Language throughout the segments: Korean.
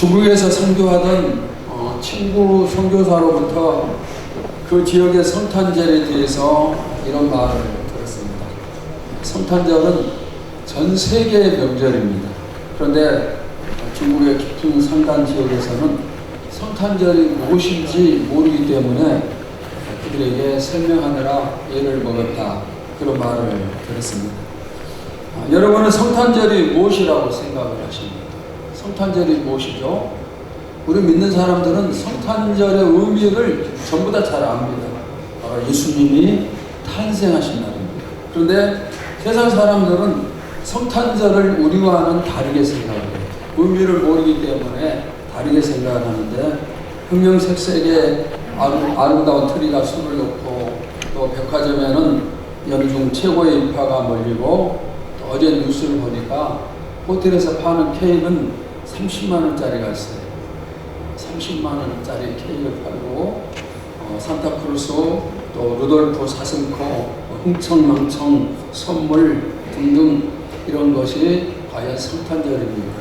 중국에서 선교하던 친구 선교사로부터 그 지역의 성탄절에 대해서 이런 말을 들었습니다. 성탄절은 전 세계의 명절입니다. 그런데 중국의 깊은 산간 지역에서는 성탄절이 무엇인지 모르기 때문에 그들에게 설명하느라 애를 먹었다, 그런 말을 들었습니다. 여러분은 성탄절이 무엇이라고 생각을 하십니까? 성탄절이 무엇이죠? 우리 믿는 사람들은 성탄절의 의미를 전부 다 잘 압니다. 바로 예수님이 탄생하신 날입니다. 그런데 세상 사람들은 성탄절을 우리와는 다르게 생각해요. 의미를 모르기 때문에 다르게 생각을 하는데, 형형색색의 아름다운 트리가 술을 놓고, 또 백화점에는 연중 최고의 인파가 몰리고, 또 어제 뉴스를 보니까 호텔에서 파는 케이크는 30만 원짜리가 있어요. 30만 원짜리 케이크를 팔고, 산타크루스, 또 루돌프 사슴코, 흥청망청 선물 등등, 이런 것이 과연 성탄절입니까?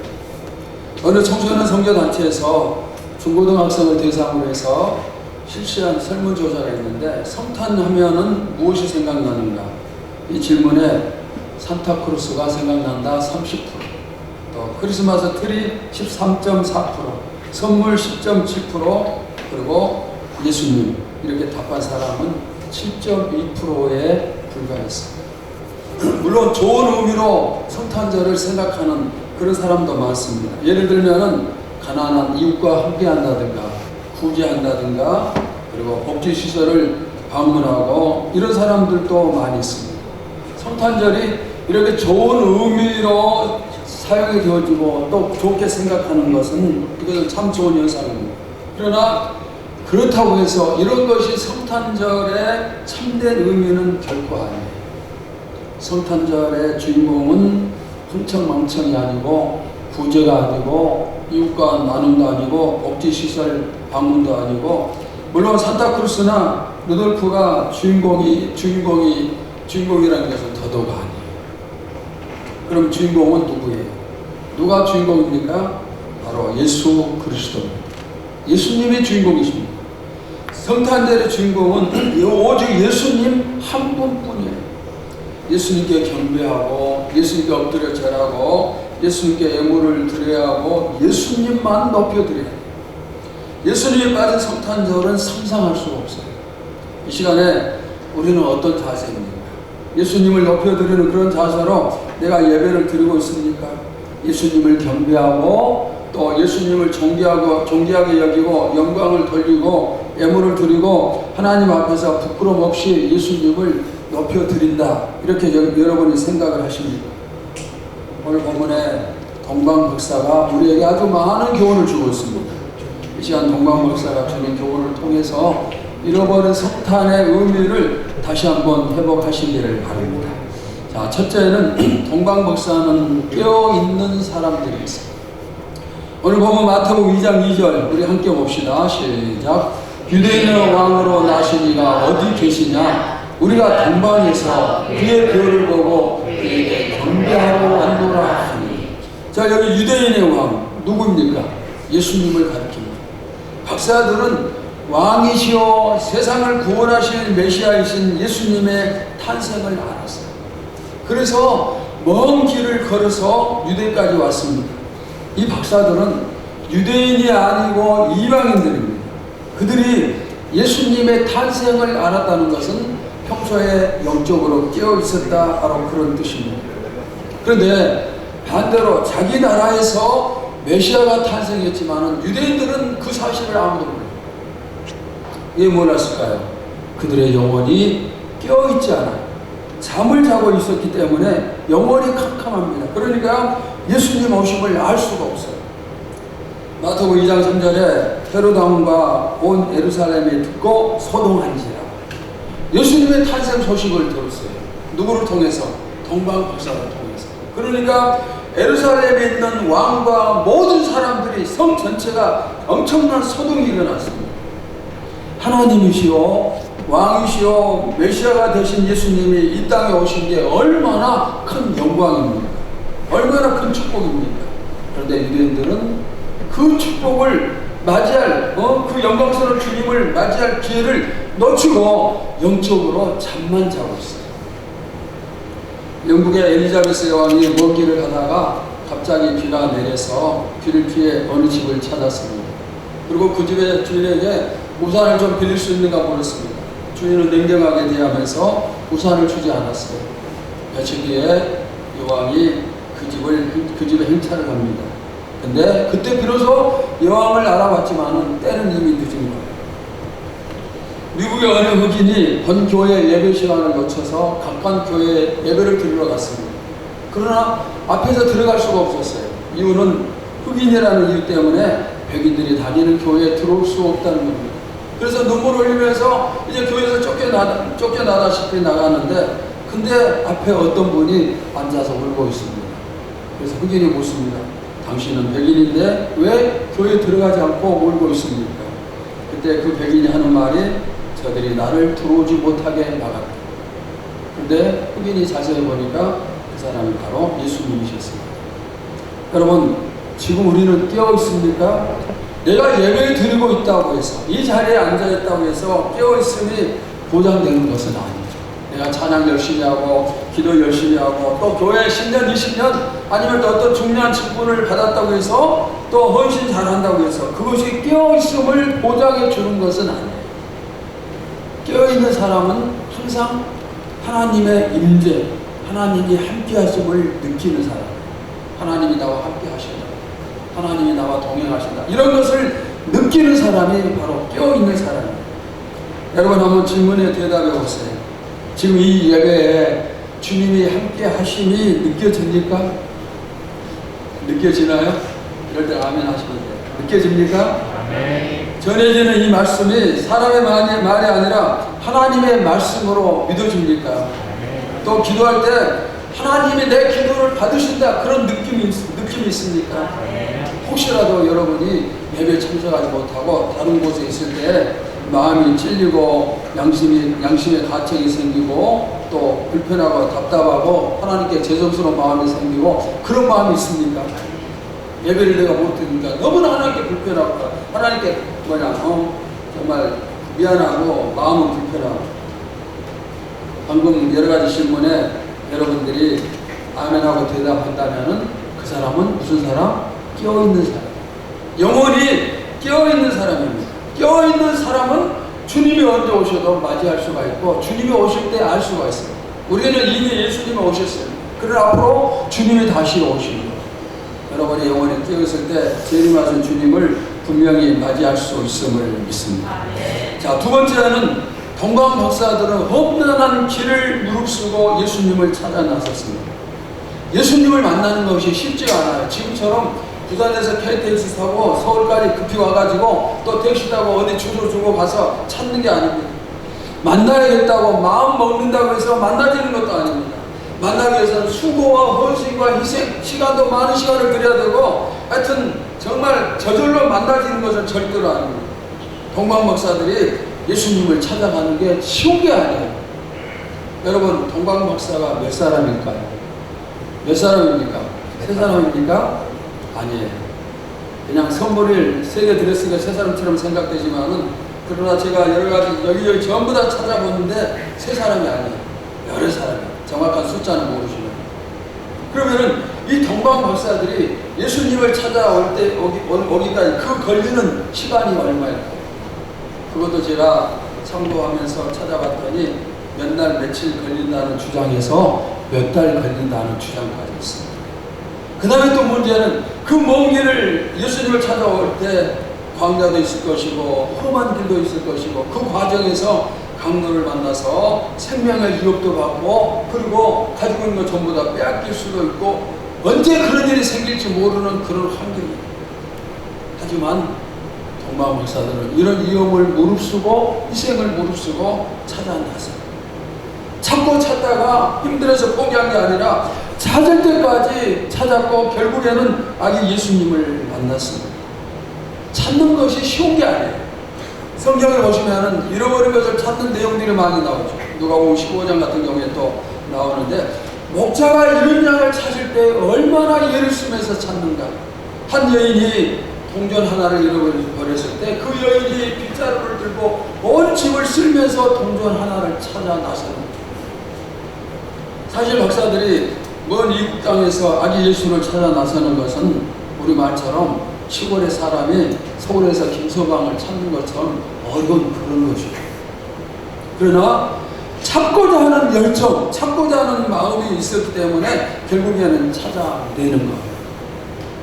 어느 청소년 선교단체에서 중고등학생을 대상으로 해서 실시한 설문조사가 있는데, 성탄하면은 무엇이 생각나는가? 이 질문에 산타크루스가 생각난다 30%, 또 크리스마스 트리 13.4%, 선물 10.7%, 그리고 예수님, 이렇게 답한 사람은 7.2%에 불과했습니다. 물론 좋은 의미로 성탄절을 생각하는 그런 사람도 많습니다. 예를 들면은 가난한 이웃과 함께한다든가, 구제한다든가, 그리고 복지시설을 방문하고, 이런 사람들도 많이 있습니다. 성탄절이 이렇게 좋은 의미로 사용이 되어지고 또 좋게 생각하는 것은, 이것은 참 좋은 현상입니다. 그러나 그렇다고 해서 이런 것이 성탄절의 참된 의미는 결코 아니에요. 성탄절의 주인공은 흥청망청이 아니고, 구제가 아니고, 이웃과 나눔도 아니고, 복지시설 방문도 아니고, 물론 산타크루스나 루돌프가 주인공이라는 것은 더더욱 아니에요. 그럼 주인공은 누구예요? 누가 주인공입니까? 바로 예수 그리스도입니다. 예수님이 주인공이십니다. 성탄절의 주인공은 오직 예수님 한 분뿐이에요. 예수님께 경배하고, 예수님께 엎드려 절하고, 예수님께 예물을 드려야 하고, 예수님만 높여드려야 해요. 예수님이 빠진 성탄절은 상상할 수가 없어요. 이 시간에 우리는 어떤 자세입니까? 예수님을 높여드리는 그런 자세로 내가 예배를 드리고 있습니까? 예수님을 경배하고, 또 예수님을 존귀하게 여기고, 영광을 돌리고, 예물을 드리고, 하나님 앞에서 부끄럼 없이 예수님을 높여드린다, 이렇게 여러분이 생각을 하십니까? 오늘 본문에 동방 목사가 우리에게 아주 많은 교훈을 주고 있습니다. 이 시간 동방 목사가 주는 교훈을 통해서 잃어버린 성탄의 의미를 다시 한번 회복하시기를 바랍니다. 자, 첫째는 동방 목사는 깨어있는 사람들이 있습니다. 오늘 보면 마태복음 2장 2절 우리 함께 봅시다. 시작. 유대인의 왕으로 나신 이가 어디 계시냐? 우리가 동방에서 그의 별을 보고 그에게 경배하러 왔노라 하니. 자, 여기 유대인의 왕 누구입니까? 예수님을 가리킵니다. 박사들은 왕이시오 세상을 구원하실 메시아이신 예수님의 탄생을 알았어요. 그래서 먼 길을 걸어서 유대까지 왔습니다. 이 박사들은 유대인이 아니고 이방인들입니다. 그들이 예수님의 탄생을 알았다는 것은 평소에 영적으로 깨어 있었다, 바로 그런 뜻입니다. 그런데 반대로 자기 나라에서 메시아가 탄생했지만 유대인들은 그 사실을 아무도 몰라요. 왜 몰랐을까요? 그들의 영혼이 깨어 있지 않아요. 잠을 자고 있었기 때문에 영혼이 캄캄합니다. 그러니까 예수님 오심을 알 수가 없어요. 마태복음 2장 3절에 헤롯 왕과 온 예루살렘이 듣고 소동한지라. 예수님의 탄생 소식을 들었어요. 누구를 통해서? 동방 박사를 통해서. 그러니까 예루살렘에 있는 왕과 모든 사람들이, 성 전체가 엄청난 소동이 일어났습니다. 하나님이시오, 왕이시오, 메시아가 되신 예수님이 이 땅에 오신 게 얼마나 큰 영광입니까? 얼마나 큰 축복입니까? 그런데 유대인들은 그 축복을 맞이할 그 영광스러운 주님을 맞이할 기회를 놓치고 영적으로 잠만 자고 있어요. 영국의 엘리자베스 여왕이 먼 길을 가다가 갑자기 비가 내려서 비를 피해 어느 집을 찾았습니다. 그리고 그 집의 주인에게 우산을 좀 빌릴 수 있는가 물었습니다. 주인은 냉정하게 대하면서 우산을 주지 않았어요. 며칠 뒤에 여왕이 그 집에 행차를 합니다. 근데 그때 비로소 여왕을 알아봤지만은 때는 이미 늦은 거예요. 미국의 어느 흑인이 본 교회 예배 시간을 놓쳐서 가까운 교회에 예배를 드리러 갔습니다. 그러나 앞에서 들어갈 수가 없었어요. 이유는 흑인이라는 이유 때문에 백인들이 다니는 교회에 들어올 수 없다는 겁니다. 그래서 눈물을 흘리면서 이제 교회에서 쫓겨나다시피 나가는데, 근데 앞에 어떤 분이 앉아서 울고 있습니다. 그래서 흑인이 묻습니다. 당신은 백인인데 왜 교회에 들어가지 않고 울고 있습니까? 그때 그 백인이 하는 말이 저들이 나를 들어오지 못하게 막았다. 근데 흑인이 자세히 보니까 그 사람이 바로 예수님이셨습니다. 여러분, 지금 우리는 깨어 있습니까? 내가 예배 드리고 있다고 해서, 이 자리에 앉아 있다고 해서 깨어 있음이 보장되는 것은 아닙니다. 내가 찬양 열심히 하고 기도 열심히 하고 또 교회 10년 20년 아니면 또 어떤 중요한 직분을 받았다고 해서 또 헌신 잘한다고 해서 그것이 깨어있음을 보장해 주는 것은 아니에요. 깨어있는 사람은 항상 하나님의 임재, 하나님이 함께 하심을 느끼는 사람, 하나님이 나와 함께 하신다, 하나님이 나와 동행하신다, 이런 것을 느끼는 사람이 바로 깨어있는 사람입니다. 여러분, 한번 질문에 대답해 보세요. 지금 이 예배에 주님이 함께 하심이 느껴집니까? 느껴지나요? 이럴 때 아멘 하시면 돼요. 느껴집니까? 아멘. 전해지는 이 말씀이 사람의 말이 아니라 하나님의 말씀으로 믿어집니까? 아멘. 또 기도할 때 하나님이 내 기도를 받으신다, 그런 느낌이 있습니까? 아멘. 혹시라도 여러분이 예배에 참석하지 못하고 다른 곳에 있을 때 마음이 찔리고 양심의 가책이 생기고 또 불편하고 답답하고 하나님께 죄송스러운 마음이 생기고 그런 마음이 있습니까? 예배를 내가 못 드리니까 너무나 하나님께 불편하고 하나님께 정말 미안하고 마음은 불편하고. 방금 여러 가지 질문에 여러분들이 아멘하고 대답한다면은 그 사람은 무슨 사람? 깨어있는 사람, 영원히 깨어있는 사람입니다. 깨어있는 사람은 주님이 언제 오셔도 맞이할 수가 있고 주님이 오실 때 알 수가 있어요. 우리는 이미 예수님이 오셨어요. 그러나 앞으로 주님이 다시 오십니다. 여러분이 영원히 깨어있을 때 재림하신 주님을 분명히 맞이할 수 있음을 믿습니다. 자, 두 번째는 동방 박사들은 험난한 길을 무릅쓰고 예수님을 찾아 나섰습니다. 예수님을 만나는 것이 쉽지가 않아요. 지금처럼 부산에서 KTX 타고 서울까지 급히 와가지고 또 택시 타고 어디 주소 주고 가서 찾는 게 아닙니다. 만나야겠다고 마음 먹는다고 해서 만나지는 것도 아닙니다. 만나기 위해서는 수고와 헌신과 희생, 시간도 많은 시간을 들여야 되고, 하여튼 정말 저절로 만나지는 것은 절대로 아닙니다. 동방 박사들이 예수님을 찾아가는 게 쉬운 게 아니에요. 여러분, 동방 박사가 몇 사람일까요? 몇 사람입니까? 세 사람입니까? 아니에요. 그냥 선물을 3개 드렸으니까 세 사람처럼 생각되지만은, 그러나 제가 여러 가지 여기저기 전부 다 찾아보는데 세 사람이 아니에요. 여러 사람이에요. 정확한 숫자는 모르시면. 그러면은 이 동방 박사들이 예수님을 찾아올 때 오기까지 그 걸리는 시간이 얼마일까요? 그것도 제가 참고하면서 찾아봤더니 몇 날 며칠 걸린다는 주장에서 몇 달 걸린다는 주장까지 있습니다. 그 다음에 또 문제는 그 먼 길을 예수님을 찾아올 때 광야도 있을 것이고 험한 길도 있을 것이고 그 과정에서 강도를 만나서 생명의 위협도 받고 그리고 가지고 있는 것 전부 다 빼앗길 수도 있고 언제 그런 일이 생길지 모르는 그런 환경입니다. 하지만 동방 박사들은 이런 위험을 무릅쓰고 희생을 무릅쓰고 찾아 나서 찾고 찾다가 힘들어서 포기한 게 아니라 찾을 때까지 찾았고 결국에는 아기 예수님을 만났습니다. 찾는 것이 쉬운 게 아니에요. 성경에 보시면은 잃어버린 것을 찾는 내용들이 많이 나오죠. 누가복음 15장 같은 경우에 또 나오는데, 목자가 잃은 양을 찾을 때 얼마나 애를 쓰면서 찾는가. 한 여인이 동전 하나를 잃어버렸을 때 그 여인이 빗자루를 들고 온 집을 쓸면서 동전 하나를 찾아 나서는 거죠. 사실 박사들이 먼 이국 땅에서 아기 예수를 찾아 나서는 것은 우리 말처럼 시골의 사람이 서울에서 김서방을 찾는 것처럼 어려운 그런 것이죠. 그러나 찾고자 하는 열정, 찾고자 하는 마음이 있었기 때문에 결국에는 찾아내는 거예요.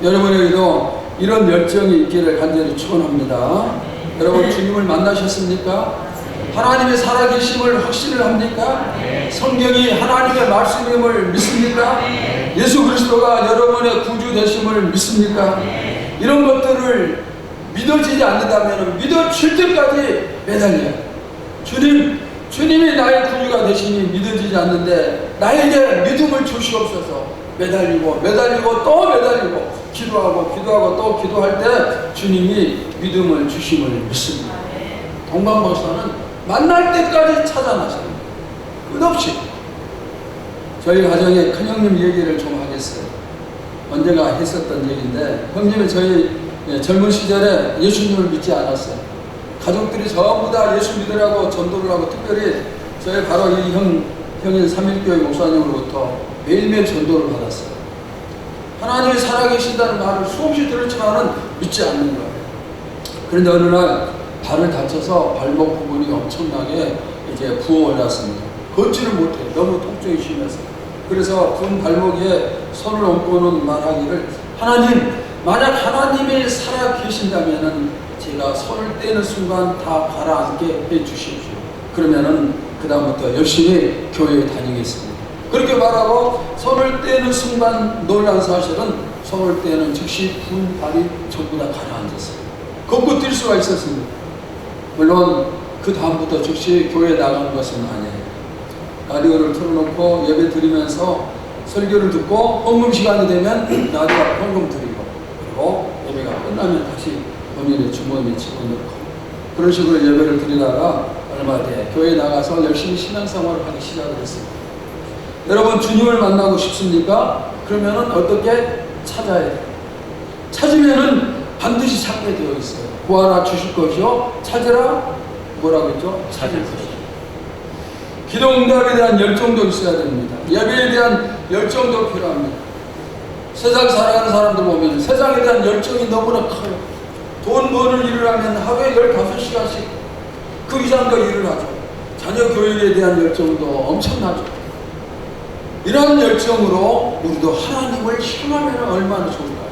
여러분에게도 이런 열정이 있기를 간절히 축원합니다. 여러분 주님을 만나셨습니까? 하나님의 살아계심을 확신을 합니까? 성경이 하나님의 말씀임을 믿습니까? 예수 그리스도가 여러분의 구주 되심을 믿습니까? 이런 것들을 믿어지지 않는다면 믿어질 때까지 매달려요. 주님이 나의 구주가 되심이 믿어지지 않는데 나에게 믿음을 주시옵소서. 매달리고 또 매달리고 기도하고 또 기도할 때 주님이 믿음을 주심을 믿습니다. 동방박사는 만날 때까지 찾아 나섭니다. 끝없이. 저희 가정에 큰형님 얘기를 좀 하겠어요. 언젠가 했었던 얘기인데, 형님은 저희 젊은 시절에 예수님을 믿지 않았어요. 가족들이 전부 다 예수 믿으라고 전도를 하고, 특별히 저희 바로 이 형인 삼일교회 목사님으로부터 매일매일 전도를 받았어요. 하나님이 살아계신다는 말을 수없이 들었지만은 믿지 않는 거예요. 그런데 어느 날 발을 다쳐서 발목 부분이 엄청나게 이제 부어 올랐습니다. 걷지를 못해요. 너무 통증이 심해서. 그래서 군 발목에 손을 얹고는 말하기를, 하나님, 만약 하나님이 살아 계신다면은 제가 손을 떼는 순간 다 가라앉게 해 주십시오. 그러면은 그다음부터 열심히 교회에 다니겠습니다. 그렇게 말하고 손을 떼는 순간 놀란 사실은 손을 떼는 즉시 군 발이 전부 다 가라앉았어요. 걷고 뛸 수가 있었습니다. 물론 그 다음부터 즉시 교회에 나가는 것은 아니에요. 라디오를 틀어놓고 예배 드리면서 설교를 듣고 헌금 시간이 되면 라디오 헌금 드리고, 그리고 예배가 끝나면 다시 본인의 주머니에 집어넣고, 그런 식으로 예배를 드리다가 얼마 뒤에 교회에 나가서 열심히 신앙생활을 하기 시작을 했습니다. 여러분 주님을 만나고 싶습니까? 그러면은 어떻게 찾아야 돼요? 찾으면은 반드시 찾게 되어 있어요. 구하라 주실 것이요, 찾으라 뭐라고 했죠? 찾을 것이요. 기도 응답에 대한 열정도 있어야 됩니다. 예배에 대한 열정도 필요합니다. 세상 살아가는 사람들 보면 세상에 대한 열정이 너무나 커요. 돈 버는 일을 하면 하루에 15시간씩 그 이상도 일을 하죠. 자녀 교육에 대한 열정도 엄청나죠. 이런 열정으로 우리도 하나님을 향하면 얼마나 좋을까요?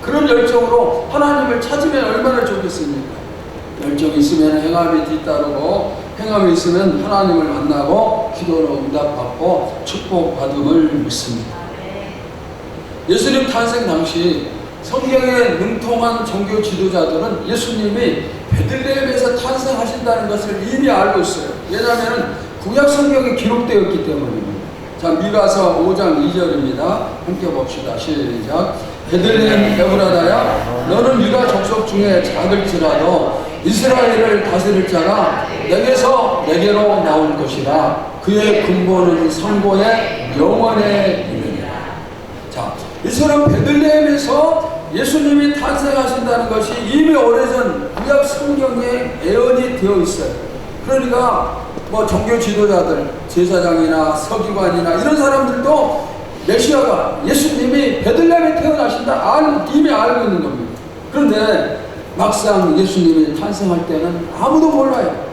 그런 열정으로 하나님을 찾으면 얼마나 좋겠습니까? 열정이 있으면 행함이 뒤따르고, 행함이 있으면 하나님을 만나고 기도로 응답받고 축복받음을 믿습니다. 예수님 탄생 당시 성경에 능통한 종교 지도자들은 예수님이 베들레헴에서 탄생하신다는 것을 이미 알고 있어요. 왜냐하면 구약 성경에 기록되었기 때문입니다. 자, 미가서 5장 2절입니다. 함께 봅시다. 시작. 베들레헴 에브라다야, 너는 유다 족속 중에 작을지라도 이스라엘을 다스릴 자가 내게서 내게로 나올 것이라. 그의 근본은 성고의 영원에 이르리라. 자, 이처럼 베들레헴에서 예수님이 탄생하신다는 것이 이미 오래전 구약 성경에 예언이 되어 있어요. 그러니까 뭐 종교 지도자들, 제사장이나 서기관이나 이런 사람들도 메시아가 예수님이 베들레헴에 태어나신다 이미 알고 있는 겁니다. 그런데 막상 예수님이 탄생할 때는 아무도 몰라요.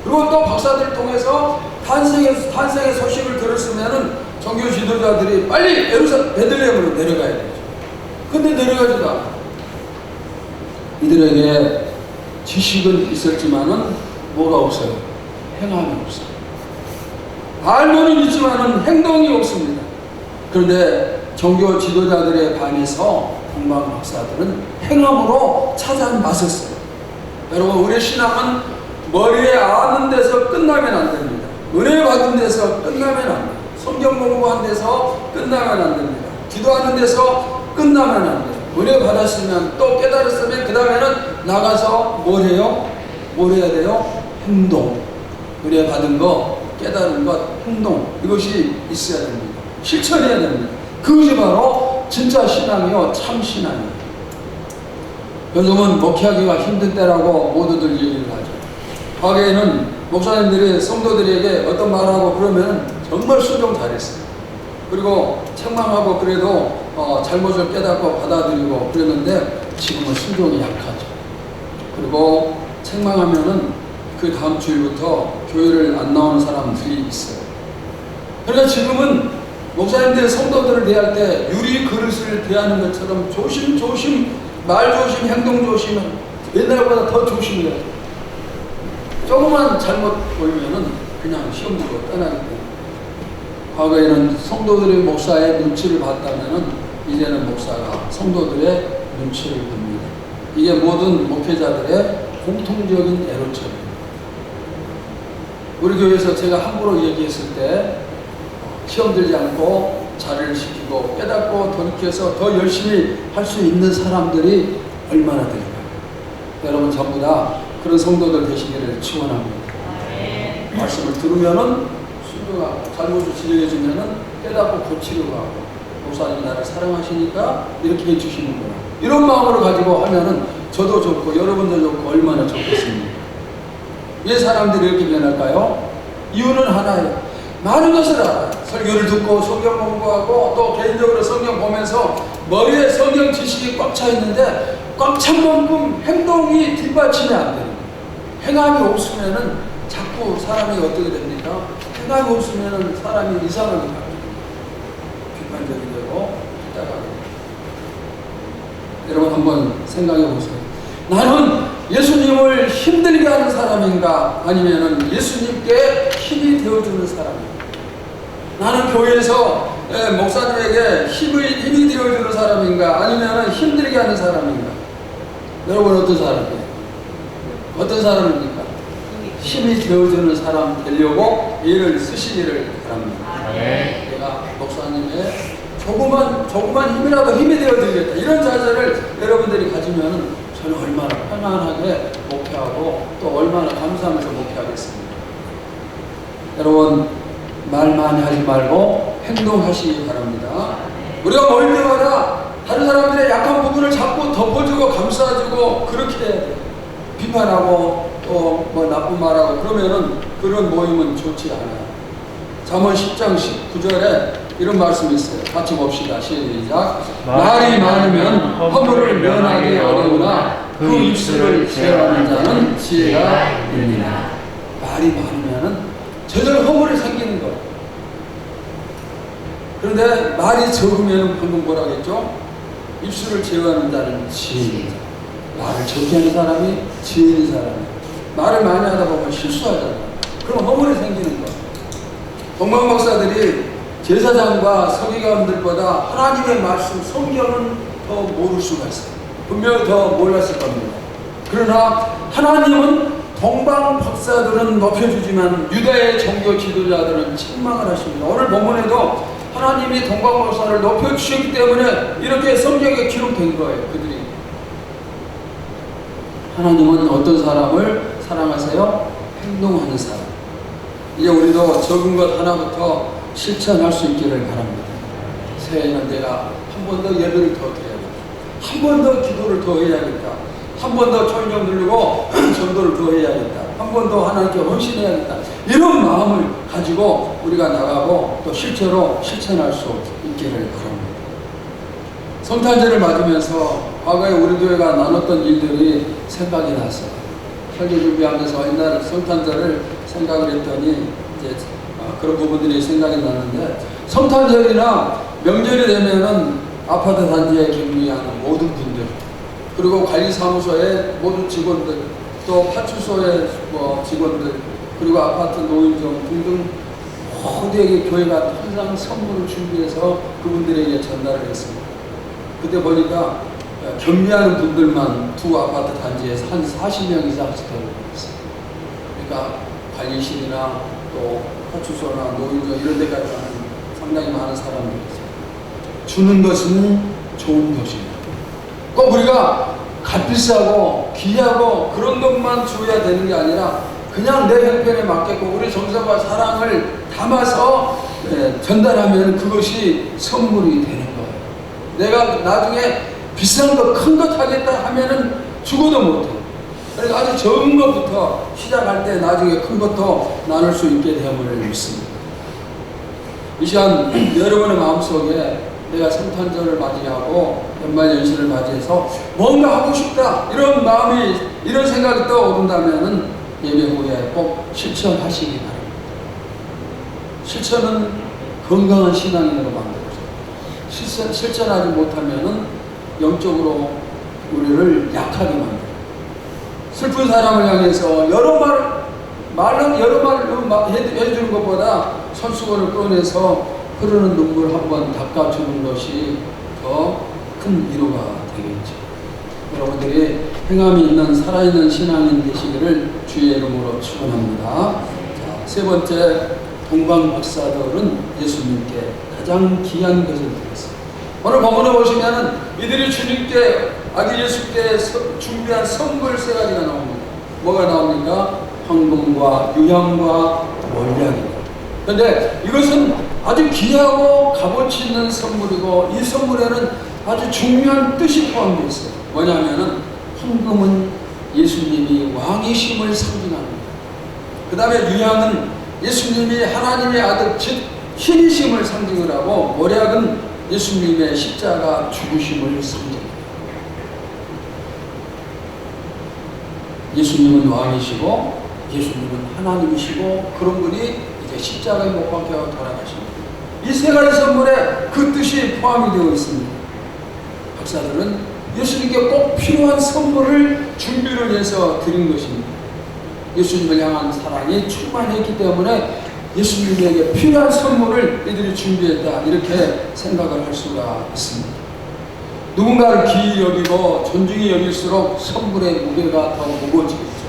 그리고 또 박사들 통해서 탄생의 소식을 들었으면은 종교 지도자들이 빨리 베들레헴으로 내려가야 되죠. 근데 내려가지도 않아요. 이들에게 지식은 있었지만은 뭐가 없어요? 행함이 없어요. 알고는 있지만은 행동이 없습니다. 그런데 종교 지도자들에 반해서 동방 박사들은 행함으로 찾아 나섰어요. 여러분, 우리 신앙은 머리에 아는 데서 끝나면 안 됩니다. 은혜 받은 데서 끝나면 안 됩니다. 성경 공부한 데서 끝나면 안 됩니다. 기도하는 데서 끝나면 안 돼요. 은혜 받았으면 또 깨달았으면 그 다음에는 나가서 뭘 해요? 뭘 해야 돼요? 행동. 은혜 받은 거, 깨달은 것, 행동. 이것이 있어야 됩니다. 실천해야 됩니다. 그것이 바로 진짜 신앙이요, 참 신앙이에요. 요즘은 목회하기가 힘든 때라고 모두들 얘기를 하죠. 과거에는 목사님들이 성도들에게 어떤 말하고 그러면 정말 순종 잘했어요. 그리고 책망하고 그래도 잘못을 깨닫고 받아들이고 그랬는데 지금은 순종이 약하죠. 그리고 책망하면은 그 다음 주일부터 교회를 안 나오는 사람들이 있어요. 그러니까 지금은 목사님들이 성도들을 대할 때 유리 그릇을 대하는 것처럼 조심조심, 말 조심, 행동 조심, 옛날보다 더 조심해야 돼요. 조금만 잘못 보이면은 그냥 시험 두고 떠나기 때문에. 과거에는 성도들이 목사의 눈치를 봤다면은 이제는 목사가 성도들의 눈치를 봅니다. 이게 모든 목회자들의 공통적인 애로점입니다. 우리 교회에서 제가 함부로 얘기했을 때 시험 들지 않고 자리를 시키고 깨닫고 돌이켜서 더 열심히 할 수 있는 사람들이 얼마나 될까요? 여러분 전부 다 그런 성도들 되시기를 축원합니다. 말씀을 들으면은 순종하고 잘못을 지적해주면은 깨닫고 고치려고 하고 목사님이 나를 사랑하시니까 이렇게 해주시는구나 이런 마음으로 가지고 하면은 저도 좋고 여러분도 좋고 얼마나 좋겠습니까? 왜 사람들이 이렇게 변할까요? 이유는 하나예요. 많은 것을 알아요. 설교를 듣고 성경 공부하고 또 개인적으로 성경 보면서 머리에 성경 지식이 꽉 차 있는데 꽉 찬 만큼 행동이 뒷받침이 안 되는 거예요. 행함이 없으면은 자꾸 사람이 어떻게 됩니까? 행함이 없으면은 사람이 이상하게 바뀝니다. 비판적이 되고 따라가게 됩니다. 여러분 한번 생각해 보세요. 나는 예수님을 힘들게 하는 사람인가 아니면은 예수님께 힘이 되어주는 사람인가? 나는 교회에서 목사님에게 힘이 되어주는 사람인가 아니면은 힘들게 하는 사람인가? 여러분 어떤 사람이에요? 어떤 사람입니까? 힘이 되어주는 사람 되려고 애를 쓰시기를 바랍니다. 내가 목사님의 조그만 힘이라도 힘이 되어드리겠다 이런 자세를 여러분들이 가지면 저는 얼마나 편안하게 목회하고 또 얼마나 감사하면서 목회하겠습니다. 여러분 말 많이 하지 말고 행동하시기 바랍니다. 우리가 모일 때마다 다른 사람들의 약한 부분을 자꾸 덮어주고 감싸주고 그렇게 해야 돼요. 비판하고 또 뭐 나쁜 말하고 그러면은 그런 모임은 좋지 않아요. 잠언 10장 19절에 이런 말씀이 있어요. 같이 봅시다. 시작. 말이 많으면 허물을 면하기 어려우나 그 입술을 제어하는 자는 지혜가 있느니라. 말이 많으면은 저절로 허물이 생기는 거예요. 그런데 말이 적으면 방금 뭐라고 했죠? 입술을 제어하는 자는 지혜. 말을 적게 하는 사람이 지혜 있는 사람이에요. 말을 많이 하다 보면 실수하잖아요. 그럼 허물이 생기는 거예요. 동방 박사들이 제사장과 서기관들보다 하나님의 말씀, 성경은 더 모를 수가 있어요. 분명히 더 몰랐을 겁니다. 그러나 하나님은 동방 박사들은 높여주지만 유다의 종교 지도자들은 책망을 하십니다. 오늘 본문에도 하나님이 동방 박사를 높여주셨기 때문에 이렇게 성경에 기록된 거예요. 그들이. 하나님은 어떤 사람을 사랑하세요? 행동하는 사람. 이제 우리도 적은 것 하나부터 실천할 수 있기를 바랍니다. 새해에는 내가 한 번 더 예배를 더 드려야겠다. 한 번 더 기도를 더 해야겠다. 한 번 더 초인종 누르고 전도를 더 해야겠다. 한 번 더 하나님께 헌신해야겠다. 이런 마음을 가지고 우리가 나가고 또 실제로 실천할 수 있기를 바랍니다. 성탄절을 맞으면서 과거에 우리 교회가 나눴던 일들이 생각이 났어요. 설교 준비하면서 옛날 성탄절을 생각을 했더니 이제 그런 부분들이 생각이 나는데 성탄절이나 명절이 되면은 아파트 단지에 격리하는 모든 분들 그리고 관리사무소의 모든 직원들 또 파출소의 직원들 그리고 아파트 노인정 등등 모두에게 교회가 항상 선물을 준비해서 그분들에게 전달을 했습니다. 그때 보니까 격리하는 분들만 두 아파트 단지에서 한 40명 이상씩 되고 있어요. 그러니까 관리실이나 또 파출소나 노인정 이런 데까지 가는 상당히 많은 사람들이 있어요. 주는 것은 좋은 것입니다. 꼭 우리가 값비싸고 귀하고 그런 것만 줘야 되는 게 아니라 그냥 내 형편에 맞게끔 우리 정성과 사랑을 담아서 전달하면 그것이 선물이 되는 거예요. 내가 나중에 비싼 거, 큰 것 하겠다 하면은 죽어도 못해. 그러니까 아주 적은 것부터 시작할 때 나중에 큰 것도 나눌 수 있게 됨을 믿습니다. 이 시간 여러분의 마음속에 내가 성탄절을 맞이하고 연말연시를 맞이해서 뭔가 하고 싶다 이런 마음이, 이런 생각이 떠오른다면은 예배 후에 꼭 실천하시기 바랍니다. 실천은 건강한 신앙인으로 만들어줘요. 실천하지 못하면은 영적으로 우리를 약하게 만들어요. 슬픈 사람을 향해서 여러 말을 해주는 것보다 손수건을 꺼내서 흐르는 눈물 한번 닦아주는 것이 더 큰 위로가 되겠죠. 여러분들이 행함이 있는 살아있는 신앙인 되시기를 주의 이름으로 축원합니다. 자, 세 번째, 동방박사들은 예수님께 가장 귀한 것을 드렸습니다. 오늘 본문에 보시면은 이들이 주님께, 아기 예수께 준비한 선물 세 가지가 나옵니다. 뭐가 나옵니까? 황금과 유향과 몰약입니다. 그런데 이것은 아주 귀하고 값어치 있는 선물이고, 이 선물에는 아주 중요한 뜻이 포함되어 있어요. 뭐냐면은 황금은 예수님이 왕이심을 상징합니다. 그 다음에 유향은 예수님이 하나님의 아들 즉 신이심을 상징을 하고, 몰약은 예수님의 십자가 죽으심을 상징합니다. 예수님은 왕이시고 예수님은 하나님이시고, 그런 분이 이제 십자가에 못 박혀 돌아가십니다. 이 세 가지 선물에 그 뜻이 포함이 되어 있습니다. 박사들은 예수님께 꼭 필요한 선물을 준비를 해서 드린 것입니다. 예수님을 향한 사랑이 충만했기 때문에 예수님에게 필요한 선물을 이들이 준비했다, 이렇게 생각을 할 수가 있습니다. 누군가를 귀히 여기고 존중히 여길수록 선물의 무게가 더 무거워지겠죠.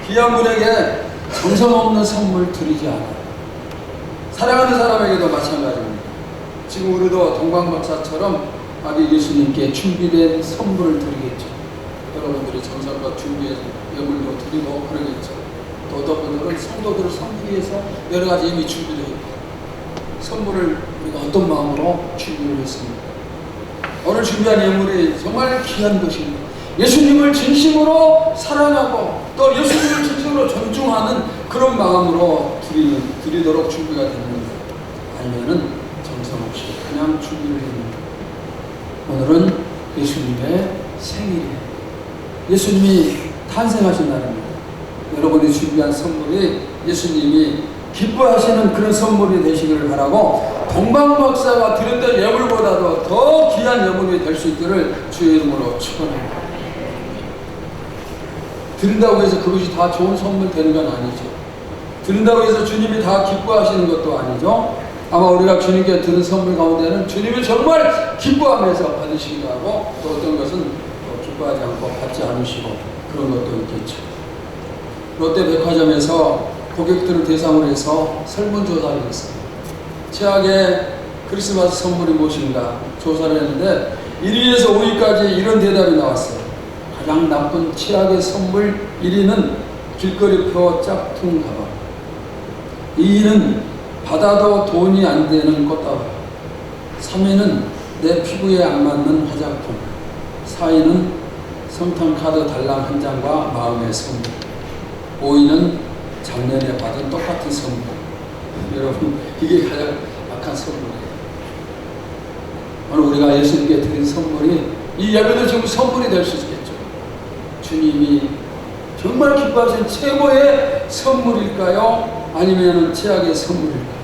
귀한 분에게 정성 없는 선물 드리지 않아요. 사랑하는 사람에게도 마찬가지입니다. 지금 우리도 동방박사처럼 아기 예수님께 준비된 선물을 드리겠죠. 여러분들이 정성껏 준비해서 예물도 드리고 그러겠죠. 또 어떤 분들은 성도들을 섬기기 위해서 여러 가지 이미 준비되어 있고, 선물을 우리가 어떤 마음으로 준비를 했습니다. 오늘 준비한 예물이 정말 귀한 것입니다. 예수님을 진심으로 사랑하고 또 예수님을 진심으로 존중하는 그런 마음으로 드리도록 준비가 되는 거예요. 아니면은 정성 없이 그냥 준비를 합니다. 오늘은 예수님의 생일이에요. 예수님이 탄생하신 날입니다. 여러분이 준비한 선물이 예수님이 기뻐하시는 그런 선물이 되시기를 바라고, 동방박사가 드렸던 예물보다도 더 귀한 예물이 될 수 있기를 주의 이름으로 축원합니다. 드린다고 해서 그것이 다 좋은 선물 되는 건 아니죠. 드린다고 해서 주님이 다 기뻐하시는 것도 아니죠. 아마 우리가 주님께 드린 선물 가운데는 주님이 정말 기뻐하면서 받으시기도 하고, 또 어떤 것은 또 기뻐하지 않고 받지 않으시고 그런 것도 있겠죠. 롯데백화점에서 고객들을 대상으로 해서 설문조사를 했습니다. 최악의 크리스마스 선물이 무엇인가 조사를 했는데 1위에서 5위까지 이런 대답이 나왔어요. 가장 나쁜 최악의 선물 1위는 길거리표 짝퉁 가방, 2위는 받아도 돈이 안 되는 꽃다발, 3위는 내 피부에 안 맞는 화장품, 4위는 성탄카드 달랑 한 장과 마음의 선물, 5위는 작년에 받은 똑같은 선물. 여러분, 이게 가장 악한 선물이에요. 오늘 우리가 예수님께 드린 선물이, 이 예배도 지금 선물이 될 수 있겠죠. 주님이 정말 기뻐하신 최고의 선물일까요? 아니면 최악의 선물일까요?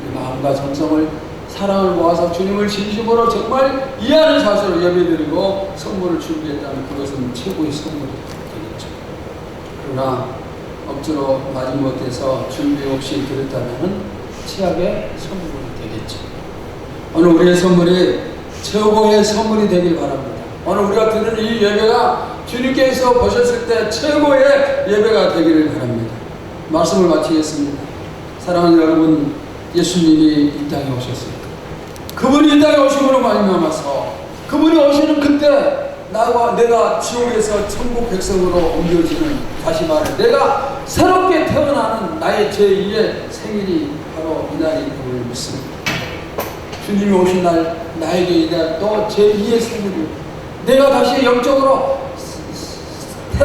우리 마음과 정성을, 사랑을 모아서 주님을 진심으로 정말 이해하는 자세로 예배드리고 선물을 준비했다면 그것은 최고의 선물이 되겠죠. 그러나 억지로 마지못해서 준비 없이 드렸다면 최악의 선물이 되겠죠. 오늘 우리의 선물이 최고의 선물이 되길 바랍니다. 오늘 우리가 드리는 이 예배가 주님께서 보셨을 때 최고의 예배가 되기를 바랍니다. 말씀을 마치겠습니다. 사랑하는 여러분, 예수님이 이 땅에 오셨습니다. 그분이 이 땅에 오심으로 말미암아서 그분이 오시는 그때 내가 지옥에서 천국 백성으로 옮겨지는, 다시 말해 내가 새롭게 태어나는 나의 제2의 생일이 바로 이날인 걸 믿습니다. 주님이 오신 날 나에게 이제 또 제2의 생일이 내가 다시 영적으로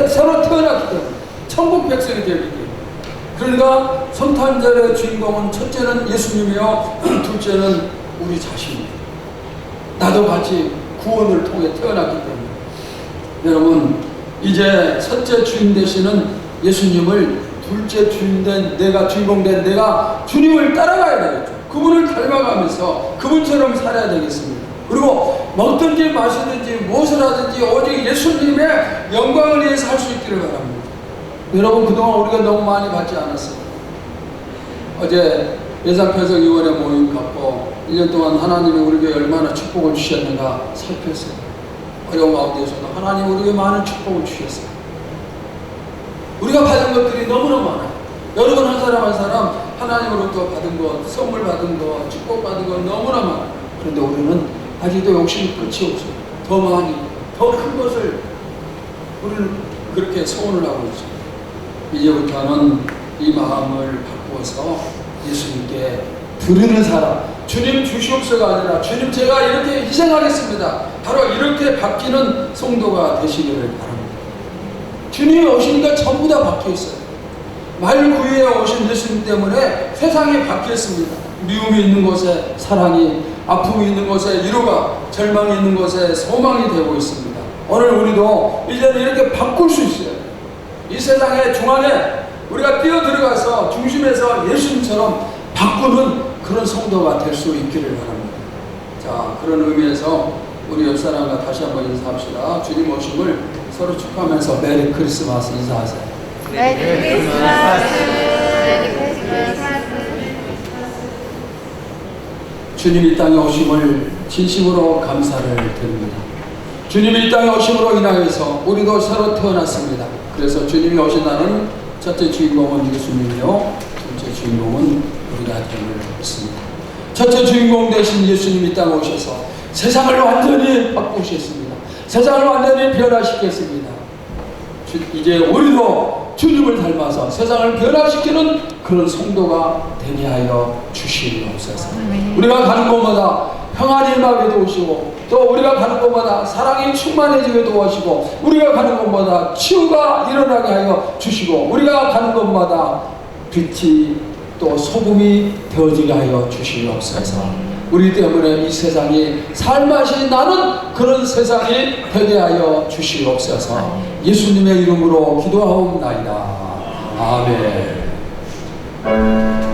새로 태어났기 때문에 천국 백성이 되기 때문에 그러니까 성탄절의 주인공은 첫째는 예수님이요 둘째는 우리 자신입니다. 나도 같이 구원을 통해 태어났기 때문에 여러분 이제 첫째 주인 되시는 예수님을 둘째 주인 된 내가 주인공 된 내가 주님을 따라가야 되겠죠. 그분을 닮아가면서 그분처럼 살아야 되겠습니다. 그리고 먹든지 마시든지 무엇을 하든지 오직 예수님의 영광을 위해서 할 수 있기를 바랍니다. 여러분 그동안 우리가 너무 많이 받지 않았어요. 어제 예산편성위원회 모임 갖고 1년 동안 하나님이 우리에게 얼마나 축복을 주셨는가 살폈어요. 어려운 가운데서도 하나님 우리에게 많은 축복을 주셨어요. 우리가 받은 것들이 너무나 많아요. 여러분 한 사람 한 사람 하나님으로부터 받은 것, 선물 받은 것, 축복 받은 것 너무나 많아요. 그런데 우리는 아직도 욕심이 끝이 없어요. 더 많이, 더 큰 것을 우리는 그렇게 소원을 하고 있죠. 이제부터는 이 마음을 바꾸어서 예수님께 드리는 사람, 주님 주시옵소가 아니라 주님 제가 이렇게 희생하겠습니다. 바로 이렇게 바뀌는 성도가 되시기를 바랍니다. 주님이 오시니까 전부 다 바뀌었어요. 말구유에 오신 예수님 때문에 세상이 바뀌었습니다. 미움이 있는 곳에 사랑이, 아픔이 있는 곳에 위로가, 절망이 있는 곳에 소망이 되고 있습니다. 오늘 우리도 이제는 이렇게 바꿀 수 있어요. 이 세상의 중앙에 우리가 뛰어 들어가서 중심에서 예수님처럼 바꾸는 그런 성도가 될 수 있기를 바랍니다. 자, 그런 의미에서 우리 옆 사람과 다시 한번 인사합시다. 주님 오심을 서로 축하하면서 메리 크리스마스 인사하세요. 메리 크리스마스. 메리 크리스마스. 주님 이 땅에 오심을 진심으로 감사를 드립니다. 주님 이 땅에 오심으로 인하여서 우리도 새로 태어났습니다. 그래서 주님이 오신 날은 첫째 주인공은 예수님이요 둘째 주인공은 우리가 됨을 믿습니다. 첫째 주인공 되신 예수님이 이 땅에 오셔서 세상을 완전히 바꾸셨습니다. 세상을 완전히 변화시켰습니다. 이제 우리도 주님을 닮아서 세상을 변화시키는 그런 성도가 되게 하여 주시옵소서. 우리가 가는 곳마다 평안이 임하게 도우시고 또 우리가 가는 곳마다 사랑이 충만해지게 도와주시고 우리가 가는 곳마다 치유가 일어나게 하여 주시고 우리가 가는 곳마다 빛이 또 소금이 되어지게 하여 주시옵소서. 우리 때문에 이 세상이 살맛이 나는 그런 세상이 되게 하여 주시옵소서. 예수님의 이름으로 기도하옵나이다. 아멘.